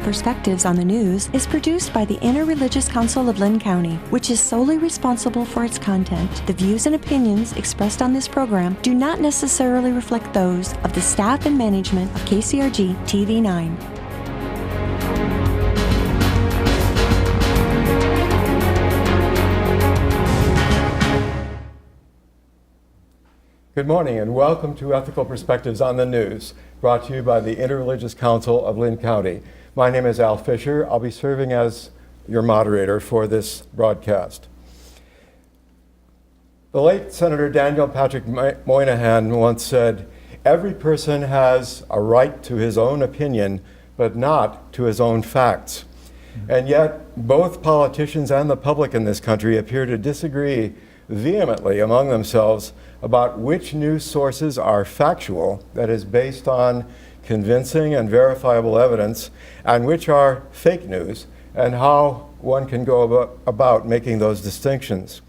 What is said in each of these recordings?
Perspectives on the News is produced by the Interreligious Council of Lynn County, which is solely responsible for its content. The views and opinions expressed on this program do not necessarily reflect those of the staff and management of KCRG TV9. Good morning and welcome to Ethical Perspectives on the News, brought to you by the Interreligious Council of Lynn County. My name is Al Fisher. I'll be serving as your moderator for this broadcast. The late Senator Daniel Patrick Moynihan once said, "Every person has a right to his own opinion, but not to his own facts." And yet, both politicians and the public in this country appear to disagree vehemently among themselves about which news sources are factual, that is, based on convincing and verifiable evidence, and which are fake news, and how one can go about making those distinctions.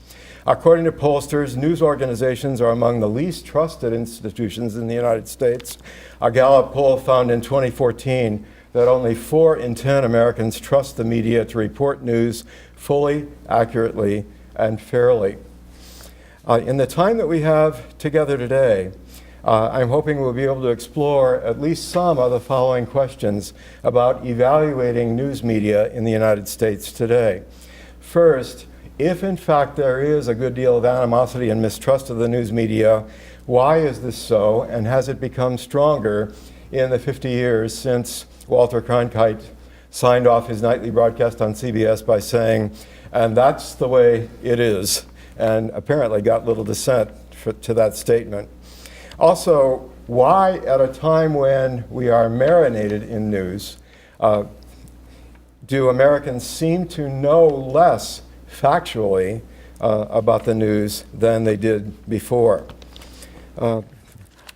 According to pollsters, news organizations are among the least trusted institutions in the United States. A Gallup poll found in 2014 that only 4 in 10 Americans trust the media to report news fully, accurately, and fairly. In the time that we have together today, I'm hoping we'll be able to explore at least some of the following questions about evaluating news media in the United States today. First, if in fact there is a good deal of animosity and mistrust of the news media, why is this so, and has it become stronger in the 50 years since Walter Cronkite signed off his nightly broadcast on CBS by saying, "And that's the way it is," and apparently got little dissent to that statement. Also, why at a time when we are marinated in news, do Americans seem to know less factually about the news than they did before?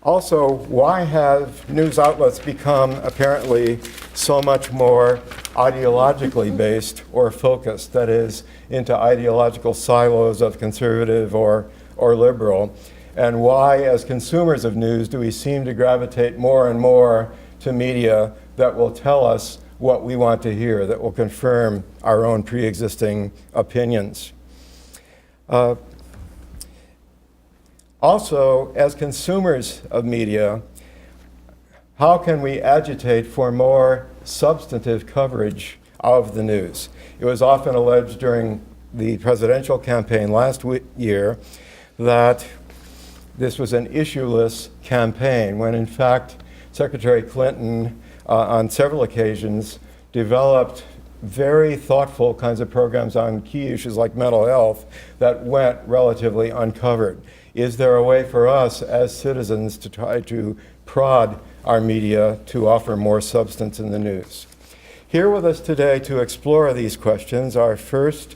Also, why have news outlets become apparently so much more ideologically based or focused, that is, into ideological silos of conservative or liberal? And why, as consumers of news, do we seem to gravitate more and more to media that will tell us what we want to hear, that will confirm our own pre-existing opinions? Also, as consumers of media, how can we agitate for more substantive coverage of the news? It was often alleged during the presidential campaign last year that this was an issueless campaign, when in fact Secretary Clinton on several occasions developed very thoughtful kinds of programs on key issues like mental health that went relatively uncovered. Is there a way for us as citizens to try to prod our media to offer more substance in the news? Here with us today to explore these questions are first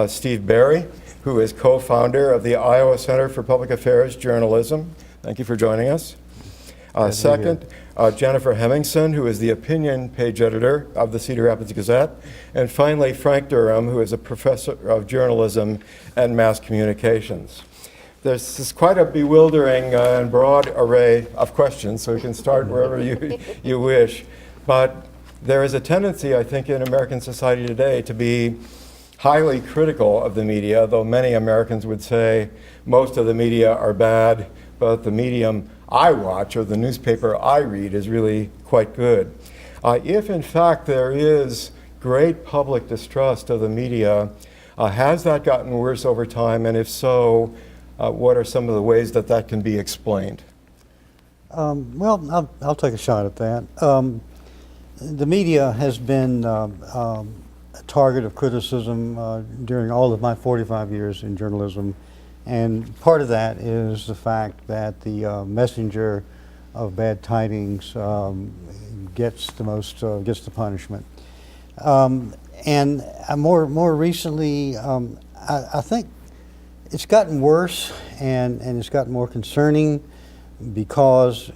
Steve Berry, who is co-founder of the Iowa Center for Public Affairs Journalism. Thank you for joining us. Second, Jennifer Hemmingsen, who is the opinion page editor of the Cedar Rapids Gazette. And finally, Frank Durham, who is a professor of journalism and mass communications. This is quite a bewildering and broad array of questions, so you can start wherever you wish. But there is a tendency, I think, in American society today to be highly critical of the media, though many Americans would say most of the media are bad, but the medium I watch or the newspaper I read is really quite good. If in fact there is great public distrust of the media, has that gotten worse over time? And if so, what are some of the ways that that can be explained? Well, I'll take a shot at that. The media has been a target of criticism during all of my 45 years in journalism, and part of that is the fact that the messenger of bad tidings gets the punishment. And more recently, I think it's gotten worse and it's gotten more concerning because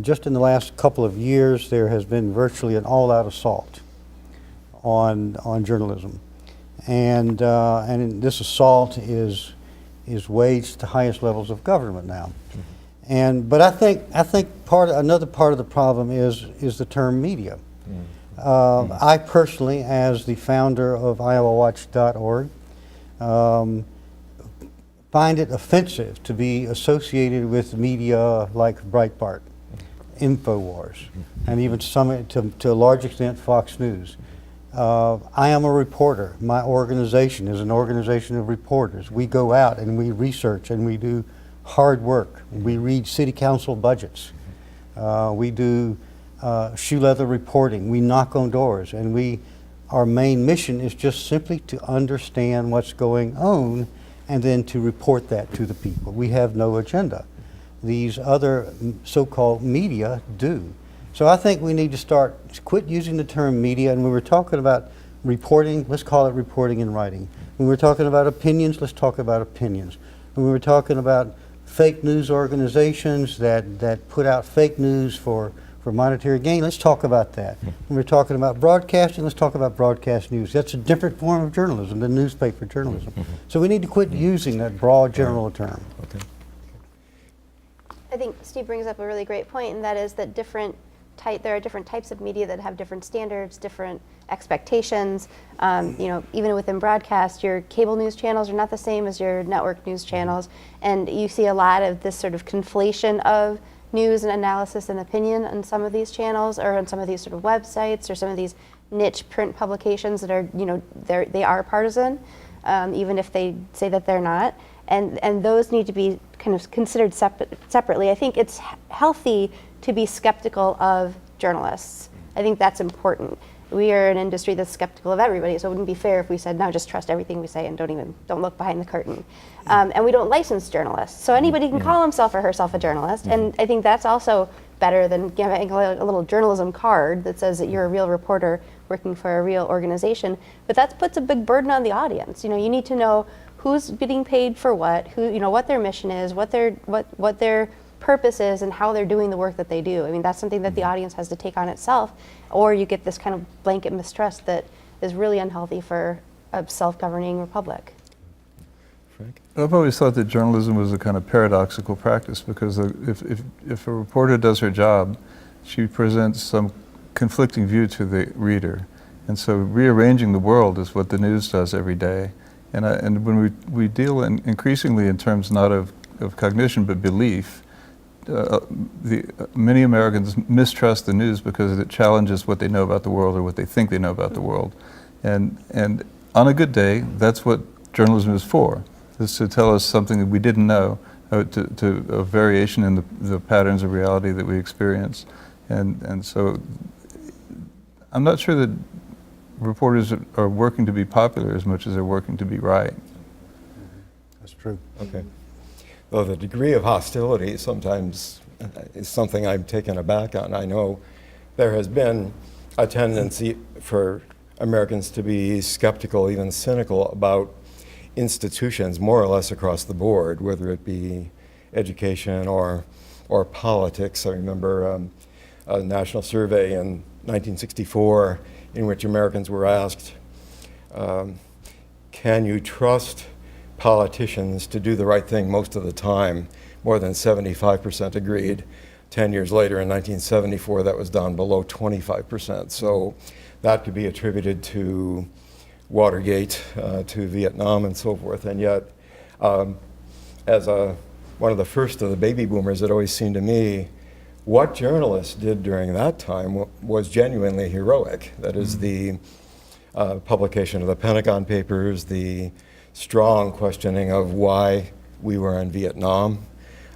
just in the last couple of years there has been virtually an all-out assault on journalism, and this assault is waged at the highest levels of government now. But I think another part of the problem is the term media. I personally, as the founder of iowawatch.org, find it offensive to be associated with media like Breitbart, InfoWars, and even some, to a large extent, Fox News. I am a reporter. My organization is an organization of reporters. We go out and we research and we do hard work. We read city council budgets. We do shoe leather reporting. We knock on doors, and our main mission is just simply to understand what's going on and then to report that to the people. We have no agenda. These other so-called media do. So I think we need to quit using the term media, and when we're talking about reporting, let's call it reporting and writing. When we're talking about opinions, let's talk about opinions. When we're talking about fake news organizations that put out fake news for monetary gain, let's talk about that. When we're talking about broadcasting, let's talk about broadcast news. That's a different form of journalism than newspaper journalism. So we need to quit using that broad general term. Okay. I think Steve brings up a really great point, and that is that there are different types of media that have different standards, different expectations. Even within broadcast, your cable news channels are not the same as your network news channels, and you see a lot of this sort of conflation of news and analysis and opinion on some of these channels, or on some of these sort of websites, or some of these niche print publications that are, they are partisan, even if they say that they're not. And those need to be kind of considered separately. I think it's healthy to be skeptical of journalists. I think that's important. We are an industry that's skeptical of everybody, so it wouldn't be fair if we said, no, just trust everything we say and don't look behind the curtain. And we don't license journalists, so anybody can call himself or herself a journalist, and I think that's also better than giving a little journalism card that says that you're a real reporter working for a real organization. But that puts a big burden on the audience. You need to know who's getting paid for what, what their mission is, what their purpose is, and how they're doing the work that they do. I mean, that's something that the audience has to take on itself, or you get this kind of blanket mistrust that is really unhealthy for a self-governing republic. Frank? I've always thought that journalism was a kind of paradoxical practice, because if a reporter does her job, she presents some conflicting view to the reader. And so rearranging the world is what the news does every day. And when we deal increasingly in terms not of cognition but belief, many Americans mistrust the news because it challenges what they know about the world or what they think they know about the world. And on a good day, that's what journalism is for, is to tell us something that we didn't know, to a variation in the patterns of reality that we experience. And so I'm not sure that reporters are working to be popular as much as they're working to be right. That's true. Okay. Well, the degree of hostility sometimes is something I'm taken aback on. I know there has been a tendency for Americans to be skeptical, even cynical, about institutions more or less across the board, whether it be education or politics. I remember a national survey in 1964 in which Americans were asked, can you trust politicians to do the right thing most of the time? More than 75% agreed. 10 years later, in 1974, that was down below 25%. So that could be attributed to Watergate, to Vietnam, and so forth. And yet, as one of the first of the baby boomers, it always seemed to me what journalists did during that time was genuinely heroic. That is the publication of the Pentagon Papers, the strong questioning of why we were in Vietnam.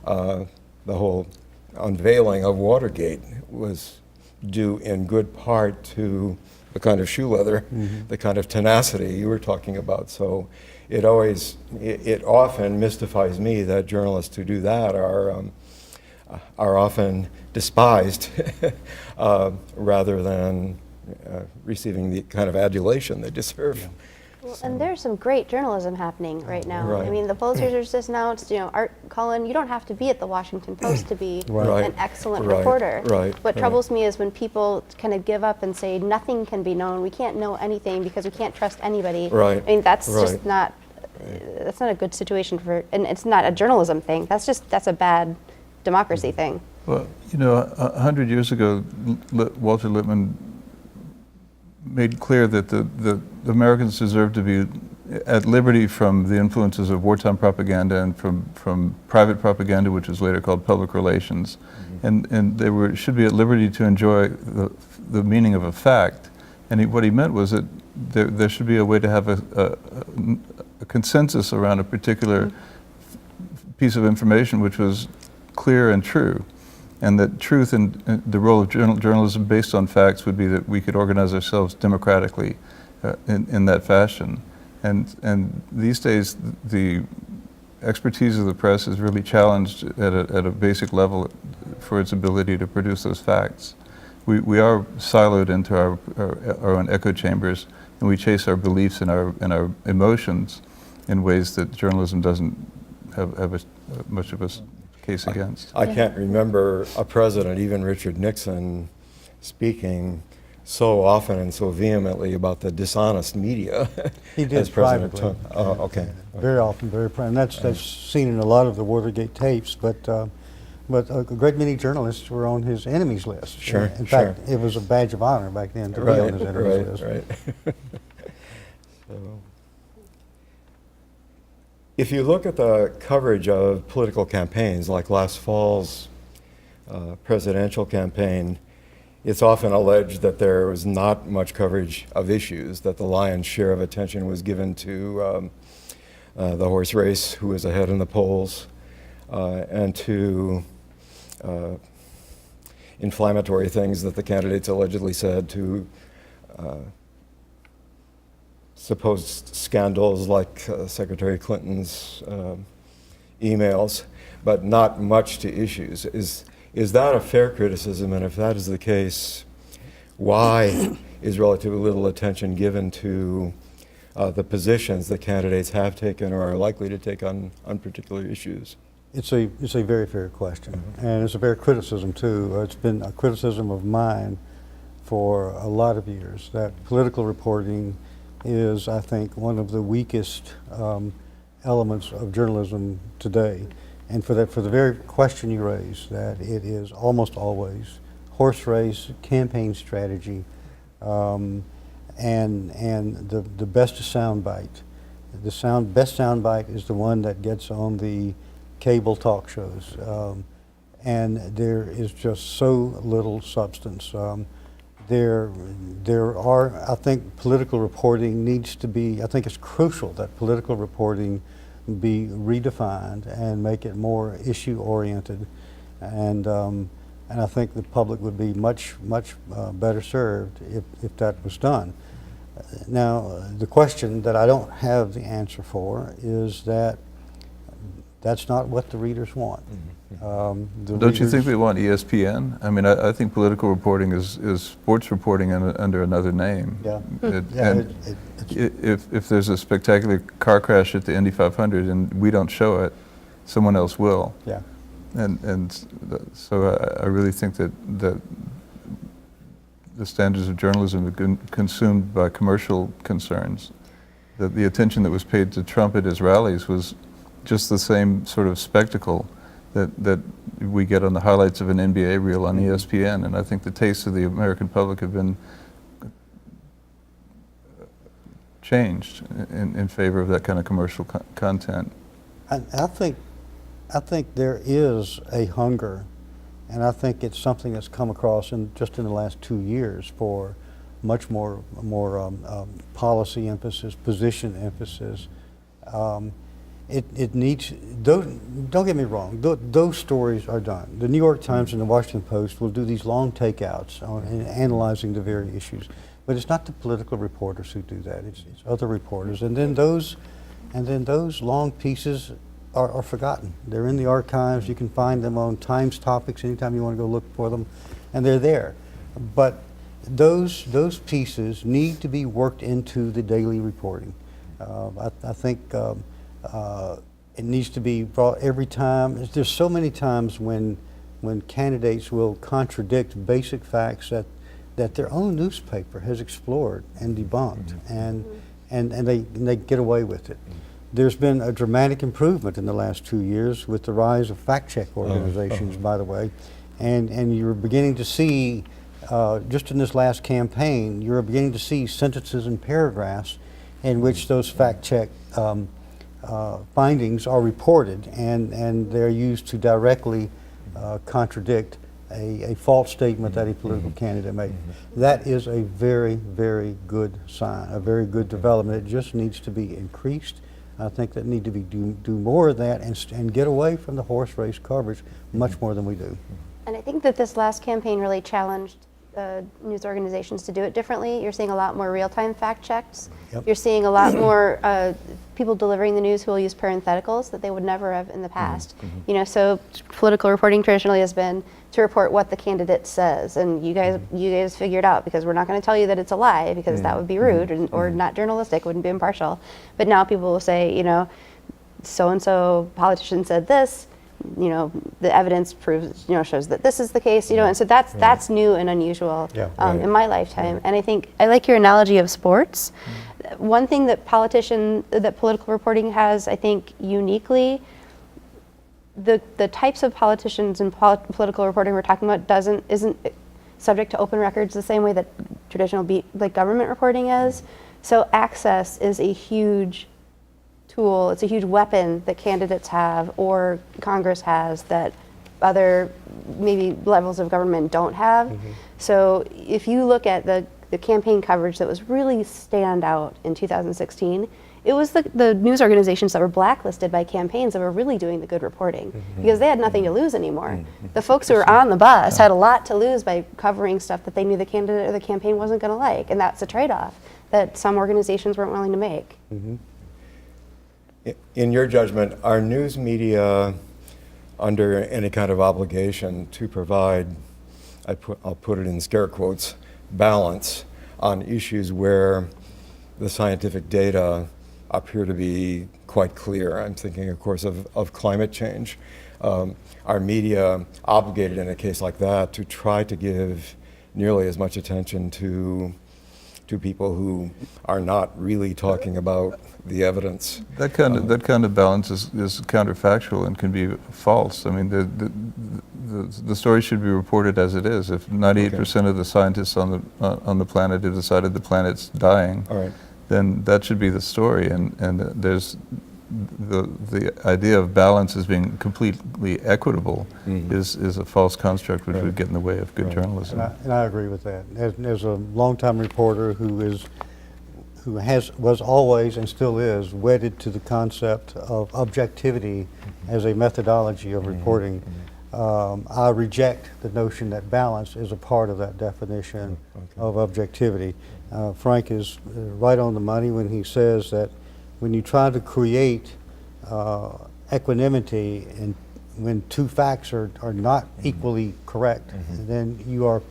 The whole unveiling of Watergate was due in good part to the kind of shoe leather, the kind of tenacity you were talking about. So it often mystifies me that journalists who do that are often despised rather than receiving the kind of adulation they deserve. Yeah. Well, and there's some great journalism happening right now. Right. I mean, the Pulitzers just announced, Art Cullen, you don't have to be at the Washington Post to be an excellent reporter. What troubles me is when people kind of give up and say nothing can be known, we can't know anything because we can't trust anybody. Right. I mean, that's just not, that's not a good situation for, and it's not a journalism thing. That's a bad democracy thing. Well, 100 years ago, Walter Lippmann made clear that the Americans deserve to be at liberty from the influences of wartime propaganda and from private propaganda, which was later called public relations. And they should be at liberty to enjoy the meaning of a fact. And what he meant was that there should be a way to have a consensus around a particular piece of information which was clear and true. And that truth and the role of journalism based on facts would be that we could organize ourselves democratically in that fashion. And these days, the expertise of the press is really challenged at a basic level for its ability to produce those facts. We are siloed into our own echo chambers, and we chase our beliefs and our emotions in ways that journalism doesn't have much of a case against. I can't remember a president, even Richard Nixon, speaking so often and so vehemently about the dishonest media. He did as President privately. Trump. Oh, okay. Very often, very privately. And that's seen in a lot of the Watergate tapes, but a great many journalists were on his enemies list. Sure, In fact, it was a badge of honor back then to be on his enemies list. Right. So, if you look at the coverage of political campaigns, like last fall's presidential campaign, it's often alleged that there was not much coverage of issues, that the lion's share of attention was given to the horse race, who was ahead in the polls, and to inflammatory things that the candidates allegedly said, to supposed scandals like Secretary Clinton's emails, but not much to issues. Is that a fair criticism? And if that is the case, why is relatively little attention given to the positions that candidates have taken or are likely to take on particular issues? It's a very fair question, and it's a fair criticism too. It's been a criticism of mine for a lot of years that political reporting is, I think, one of the weakest elements of journalism today. And for the very question you raised, that it is almost always horse race, campaign strategy, and the best soundbite. The best soundbite is the one that gets on the cable talk shows, and there is just so little substance. There are, I think, political reporting needs to be, I think it's crucial that political reporting be redefined and make it more issue-oriented, and I think the public would be much better served if that was done. Now, the question that I don't have the answer for is that that's not what the readers want. Don't you think they want ESPN? I mean, I think political reporting is sports reporting under another name. Yeah. If there's a spectacular car crash at the Indy 500 and we don't show it, someone else will. Yeah. So I really think that the standards of journalism have been consumed by commercial concerns. That the attention that was paid to Trump at his rallies was just the same sort of spectacle that we get on the highlights of an NBA reel on ESPN, and I think the tastes of the American public have been changed in favor of that kind of commercial content. I think there is a hunger, and I think it's something that's come across just in the last 2 years for much more policy emphasis, position emphasis. It needs, don't get me wrong, those stories are done. The New York Times and the Washington Post will do these long takeouts on analyzing the very issues, but it's not the political reporters who do that, it's other reporters. And then those long pieces are forgotten. They're in the archives, you can find them on Times Topics anytime you want to go look for them, and they're there. But those pieces need to be worked into the daily reporting. I think it needs to be brought every time. There's so many times when candidates will contradict basic facts that their own newspaper has explored and debunked, and they get away with it. There's been a dramatic improvement in the last 2 years with the rise of fact check organizations, by the way, and you're beginning to see just in this last campaign, you're beginning to see sentences and paragraphs in which those fact-check findings are reported, and they're used to directly contradict a false statement that a political candidate made. That is a very, very good sign, a very good development. It just needs to be increased. I think that need to be do more of that and get away from the horse race coverage much more than we do. And I think that this last campaign really challenged news organizations to do it differently. You're seeing a lot more real-time fact checks. Yep. You're seeing a lot more people delivering the news who will use parentheticals that they would never have in the past. You know, so political reporting traditionally has been to report what the candidate says, and you guys figure it out, because we're not going to tell you that it's a lie, because that would be rude or not journalistic, wouldn't be impartial. But now people will say, you know, so-and-so politician said this, you know, the evidence proves, you know, shows that this is the case, you know, and so that's new and unusual in my lifetime. And I think I like your analogy of sports. One thing that political reporting has, I think, uniquely, the types of politicians and political reporting we're talking about isn't subject to open records the same way that traditional government reporting is. So access is a huge tool, it's a huge weapon that candidates have or Congress has that other the levels of government don't have. Mm-hmm. So if you look at the campaign coverage that was really stand out in 2016, it was the news organizations that were blacklisted by campaigns that were really doing the good reporting, mm-hmm. because they had nothing to lose anymore. Mm-hmm. The folks who were on the bus had a lot to lose by covering stuff that they knew the candidate or the campaign wasn't going to like, and that's a trade-off that some organizations weren't willing to make. Mm-hmm. In your judgment, are news media under any kind of obligation to provide, I'll put it in scare quotes, balance on issues where the scientific data appear to be quite clear? I'm thinking, of course, of climate change. Are media obligated in a case like that to try to give nearly as much attention to people who are not really talking about the evidence? That kind of balance is counterfactual and can be false. I mean, the story should be reported as it is. If 98% of the scientists on the planet have decided the planet's dying, all right, then that should be the story. And there's the idea of balance as being completely equable, mm-hmm. is a false construct which would get in the way of good journalism. And I agree with that. As a longtime reporter who was always and still is wedded to the concept of objectivity as a methodology of reporting, I reject the notion that balance is a part of that definition of objectivity. Frank is right on the money when he says that when you try to create equanimity and when two facts are not equally correct, then you are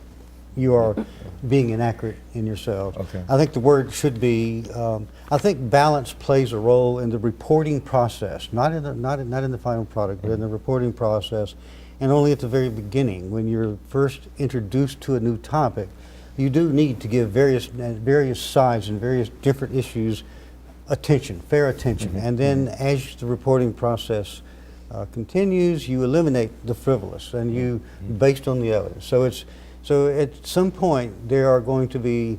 being inaccurate in yourself. Okay. I think the word should be, I think balance plays a role in the reporting process, not in the final product, but in the reporting process, and only at the very beginning. When you're first introduced to a new topic, you do need to give various sides and various different issues attention, fair attention, and then as the reporting process continues, you eliminate the frivolous and you based on the evidence. So at some point there are going to be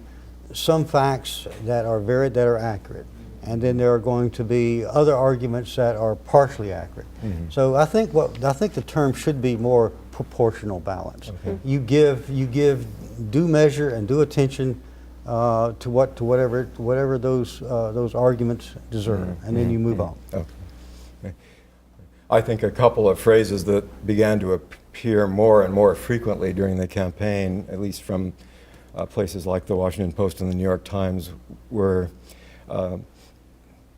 some facts that are accurate, and then there are going to be other arguments that are partially accurate. Mm-hmm. So I think the term should be more proportional balance. Okay. You give due measure and due attention to whatever those arguments deserve, and then you move on. Okay. I think a couple of phrases that began to appear more and more frequently during the campaign, at least from places like the Washington Post and the New York Times, were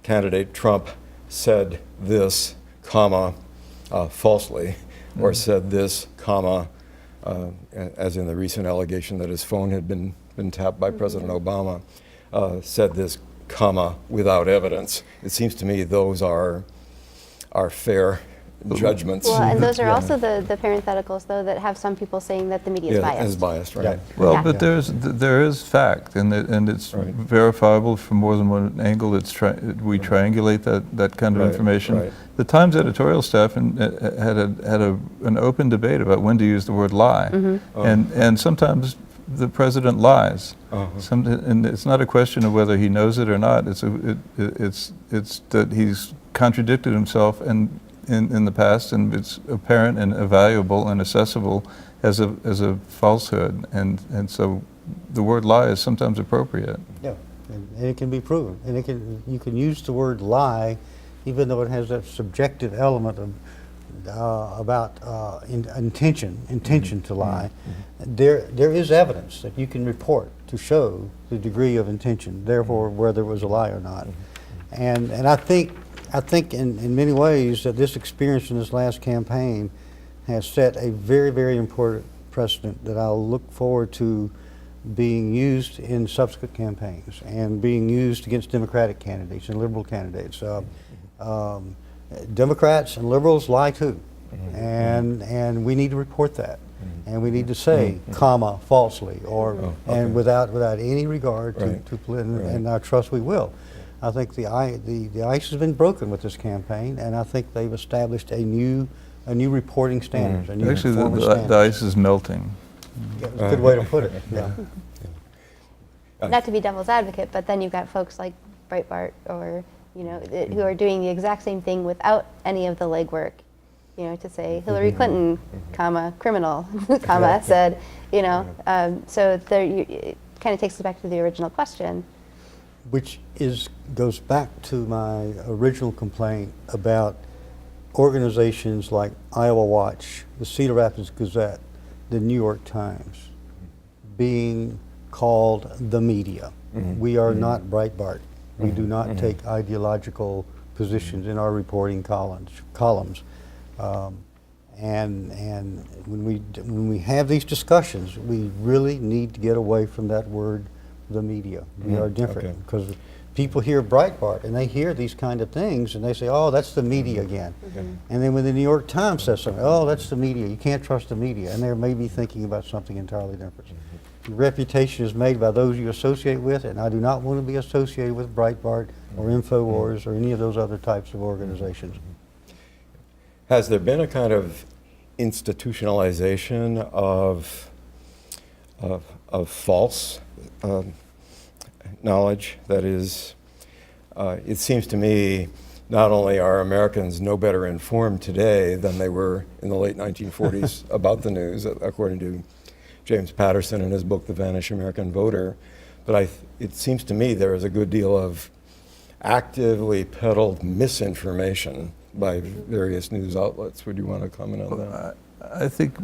candidate Trump said this, comma, falsely, or said this, comma, as in the recent allegation that his phone had been tapped by President Obama, said this, comma, without evidence. It seems to me those are fair judgments. Well, and those are also the parentheticals, though, that have some people saying that the media is biased. Is biased, right? Yeah. Well, but there is fact, and it's verifiable from more than one angle. We triangulate that kind of information. Right. The Times editorial staff had an open debate about when to use the word lie, and sometimes the president lies. Uh-huh. And it's not a question of whether he knows it or not. It's that he's contradicted himself in the past, and it's apparent and evaluable and accessible as a falsehood. And so the word lie is sometimes appropriate. Yeah, and it can be proven. And you can use the word lie, even though it has that subjective element of about intention to lie. There is evidence that you can report to show the degree of intention, therefore whether it was a lie or not. And I think in many ways that this experience in this last campaign has set a very, very important precedent that I'll look forward to being used in subsequent campaigns and being used against Democratic candidates and liberal candidates. Democrats and liberals lie too, and we need to report that, and we need to say, comma, falsely, or and without any regard to political, and I trust we will. I think the ice has been broken with this campaign, and I think they've established a new reporting standards. A new Actually, standards. the ice is melting. Yeah, it's a good way to put it. Yeah. Not to be devil's advocate, but then you've got folks like Breitbart or who are doing the exact same thing without any of the legwork, to say Hillary Clinton, comma, criminal, comma, said, so there it kind of takes us back to the original question. Which goes back to my original complaint about organizations like Iowa Watch, the Cedar Rapids Gazette, the New York Times, being called the media. We are not Breitbart. We do not take ideological positions in our reporting columns. And when we have these discussions, we really need to get away from that word, the media. We are different because people hear Breitbart and they hear these kind of things and they say, oh, that's the media again. And then when the New York Times says something, oh, that's the media. You can't trust the media. And they're maybe thinking about something entirely different. Your reputation is made by those you associate with, and I do not want to be associated with Breitbart or InfoWars or any of those other types of organizations. Has there been a kind of institutionalization of false knowledge? That is, it seems to me not only are Americans no better informed today than they were in the late 1940s about the news, according to James Patterson in his book, The Vanished American Voter, but it seems to me there is a good deal of actively peddled misinformation by various news outlets. Would you want to comment on that? I think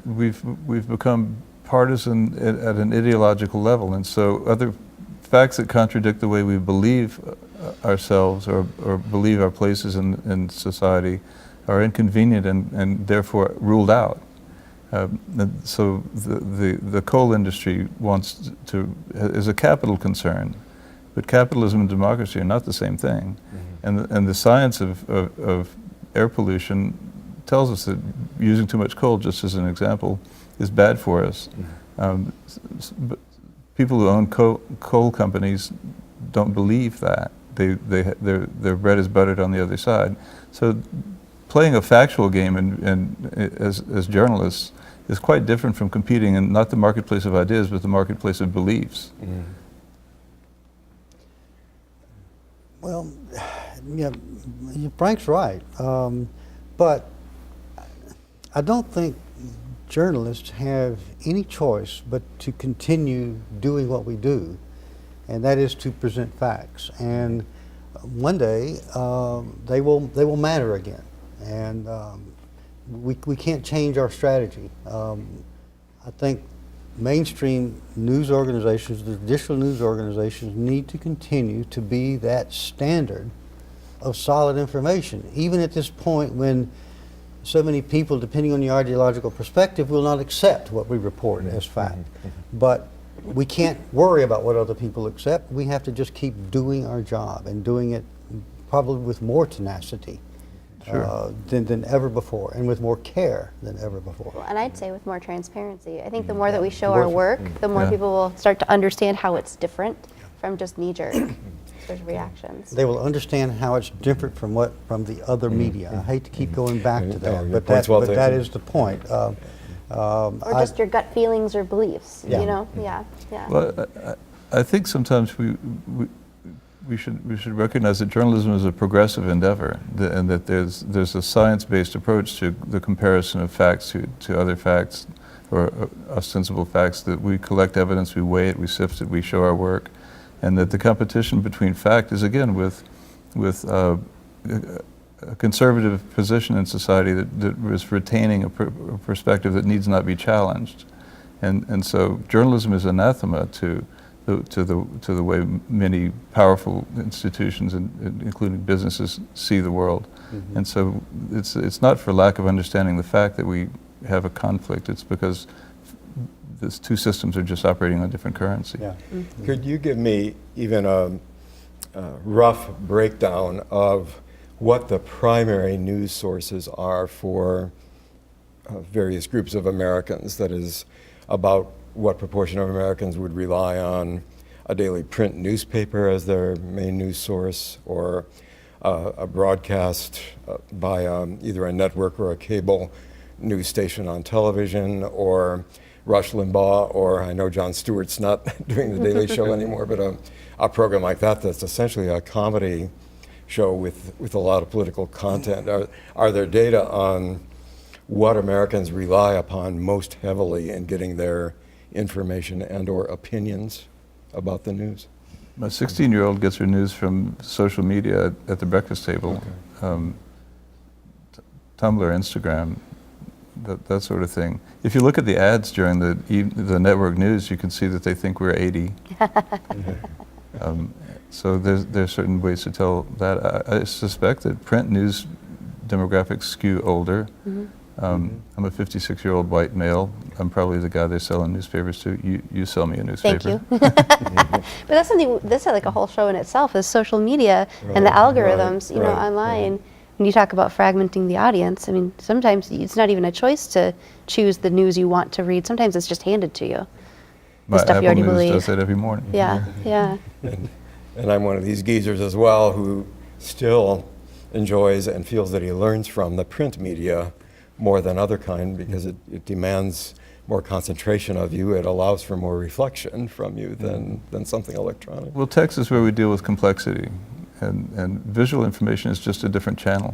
we've become partisan at an ideological level, and so other facts that contradict the way we believe ourselves or believe our places in society are inconvenient and therefore ruled out. So the coal industry is a capital concern, but capitalism and democracy are not the same thing. And the science of air pollution tells us that using too much coal, just as an example, is bad for us. But people who own coal companies don't believe that. Their bread is buttered on the other side. So playing a factual game as journalists is quite different from competing in not the marketplace of ideas, but the marketplace of beliefs. Well, yeah, Frank's right, but I don't think journalists have any choice but to continue doing what we do, and that is to present facts. And one day they will matter again, and we can't change our strategy. I think mainstream news organizations, the traditional news organizations, need to continue to be that standard of solid information, even at this point when so many people, depending on your ideological perspective, will not accept what we report as fact. But we can't worry about what other people accept. We have to just keep doing our job and doing it probably with more tenacity than ever before, and with more care than ever before. Well, and I'd say with more transparency. I think the more that we show our work, the more people will start to understand how it's different from just knee-jerk sort of reactions. They will understand how it's different from the other media. I hate to keep going back to that, but that is the point. Or just your gut feelings or beliefs, Yeah. you know? Yeah, yeah. Well, I think sometimes we should recognize that journalism is a progressive endeavor, and that there's a science-based approach to the comparison of facts to other facts, or ostensible facts, that we collect evidence, we weigh it, we sift it, we show our work, and that the competition between fact is, again, with a conservative position in society that is retaining a perspective that needs not be challenged. And so journalism is anathema to the way many powerful institutions, including businesses, see the world. Mm-hmm. And so it's not for lack of understanding the fact that we have a conflict. It's because these two systems are just operating on different currency. Yeah. Mm-hmm. Could you give me even a rough breakdown of what the primary news sources are for various groups of Americans? That is, about what proportion of Americans would rely on a daily print newspaper as their main news source, or a broadcast by either a network or a cable news station on television, or Rush Limbaugh, or I know Jon Stewart's not doing the Daily Show anymore, but a program like that that's essentially a comedy show with a lot of political content. Are there data on what Americans rely upon most heavily in getting their information and or opinions about the news? My 16-year-old gets her news from social media at the breakfast table, Okay. Tumblr, Instagram, that sort of thing. If you look at the ads during the network news, you can see that they think we're 80. So there's certain ways to tell that. I suspect that print news demographics skew older. Mm-hmm. I'm a 56-year-old white male. I'm probably the guy they're selling newspapers to. You sell me a newspaper. Thank you. But that's something, that's like a whole show in itself, is social media and the algorithms, you know, online. When you talk about fragmenting the audience, I mean, sometimes it's not even a choice to choose the news you want to read. Sometimes it's just handed to you. My stuff you Apple already News believe. does that every morning. Yeah, yeah. And I'm one of these geezers as well who still enjoys and feels that he learns from the print media more than other kind, because it demands more concentration of you. It allows for more reflection from you than something electronic. Well, text is where we deal with complexity, and visual information is just a different channel.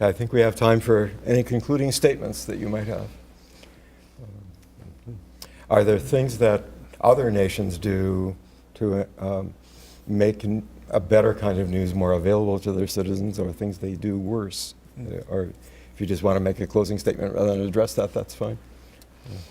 I think we have time for any concluding statements that you might have. Are there things that other nations do to make a better kind of news more available to their citizens, or things they do worse? Or if you just want to make a closing statement rather than address that, that's fine.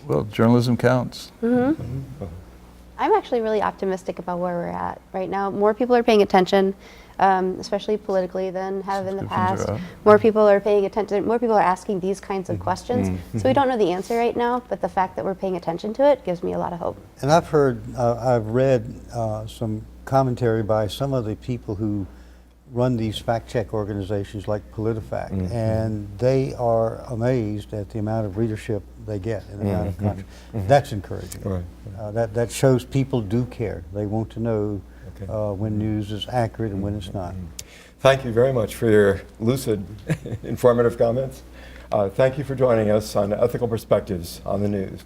Well, journalism counts. I'm actually really optimistic about where we're at right now. More people are paying attention, especially politically, than have in the Subscriptions past. are up. More people are paying attention. More people are asking these kinds of questions. So we don't know the answer right now, but the fact that we're paying attention to it gives me a lot of hope. And I've read some commentary by some of the people who run these fact-check organizations like PolitiFact, and they are amazed at the amount of readership they get and the amount of contribution. That's encouraging. Right. That shows people do care. They want to know Okay. when news is accurate and when it's not. Thank you very much for your lucid, informative comments. Thank you for joining us on Ethical Perspectives on the News.